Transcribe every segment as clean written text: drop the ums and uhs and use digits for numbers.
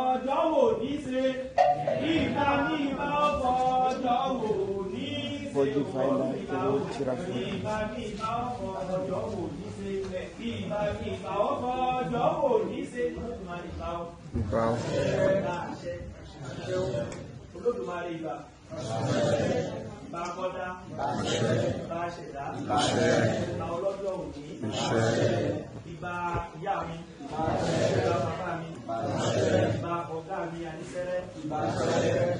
ọjọ́ wò ní ṣe ìgbà ní ìgbà ọkọ̀ ọjọ́ wò ní ṣe ìgbà ní ìgbà ọkọ̀ ọjọ́ wò ní ṣe ìgbà ní ìgbà ọkọ̀ ọjọ́ wò ní ṣe Olódùmarè ìgbà ìbá kọ́dá ìbá ṣẹ̀dá ìbá ọlọ́jọ́ òní ìbá ìyá mi ìbá bàbá mi ìbá ọ̀gá mi àníṣẹ́rẹ́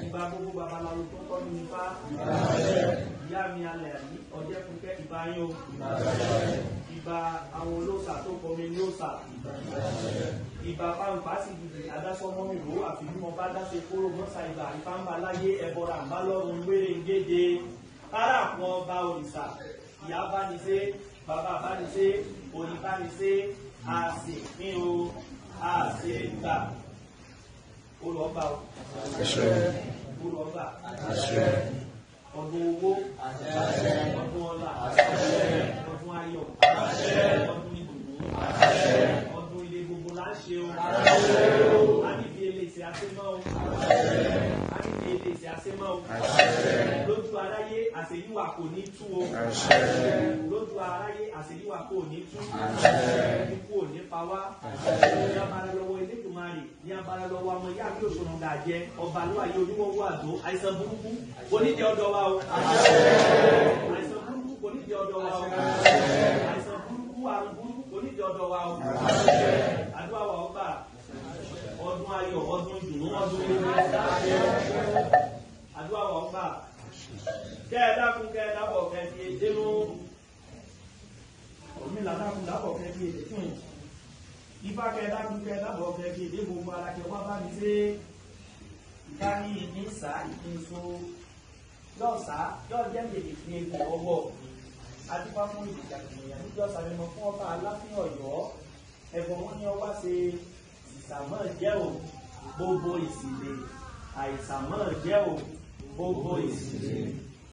ìbá gbogbo babaláwo tó kọ́ ní ifá ìyá mi alẹ́ àní ọjẹ́ fúnkẹ́ ìbá yín o ìbá àwọn olóòṣà tó kọ́ mi ní òòṣà ìbá pàǹpá sì dìde adásọ́mọ́ mi rò àfihàn bá dáṣe kóró mọ́sà ìbá ìfáǹbà láyé ẹ̀bọ̀rà ń bá lọ́rùn wéré ń géde ara àwọn ọba òrìṣà ìyá bá ní ṣe bàbá bá ní ṣe òní bá ní ṣe àṣẹ ní o àṣẹ gbà olùọgbà olùọgbà ọdún owó ọdún ọlá ọdún ayọ̀ ọdún ìdùnnú ọdún ilé gbogbo láṣẹ o àníbi eléṣẹ àṣemọ o àníbi eléṣẹ àṣemọ o lójú aráyé àṣeyíwà kò ní tú o lójú aráyé àṣeyíwà kò ní tú ikú ò ní pa wá ní abala lọ́wọ́ Elédùmarè ní abala lọ́wọ́ ọmọ ìyá mi òṣùnà gàjẹ ọba ló ayé oníwọwọ àdó àìsàn burúkú onídìí ọ̀dọ̀ wa o àìsàn burúkú onídìí ọ̀dọ̀ wa o àìsàn burúkú àrùn burúkú onídìí ọ̀dọ̀ wa o àdúrà wa ọba ọdún ayọ̀ ọdún ìdùnnú ọdún àdúrà wa ọba kẹ́ẹ̀dákun kẹ́ẹ̀dábọ̀ kẹ́ẹ̀dí dénú òmìnira dákun dábọ̀ kẹ́ẹ̀dí èdè fún ifá kẹ́ẹ̀dákun kẹ́ẹ̀dábọ̀ kẹ́ẹ̀dí èdè gbogbo alákẹ́ wá bá mi ṣe ìfá ní ìníṣà ìpínso lọ́sà yóò jẹ́ lèdè fún egbò ọwọ́ adúpá fún ìdìjà ìgbìyànjú níjọ́ sàrẹ́mọ fún ọba aláfin Ọ̀yọ́ ẹ̀bùn wọn ni ọwá ṣe ìsàmọ́ jẹ́ ò gbogbo ìsìlè àìsàmọ́ jẹ́ ò gbogbo ìsìlè.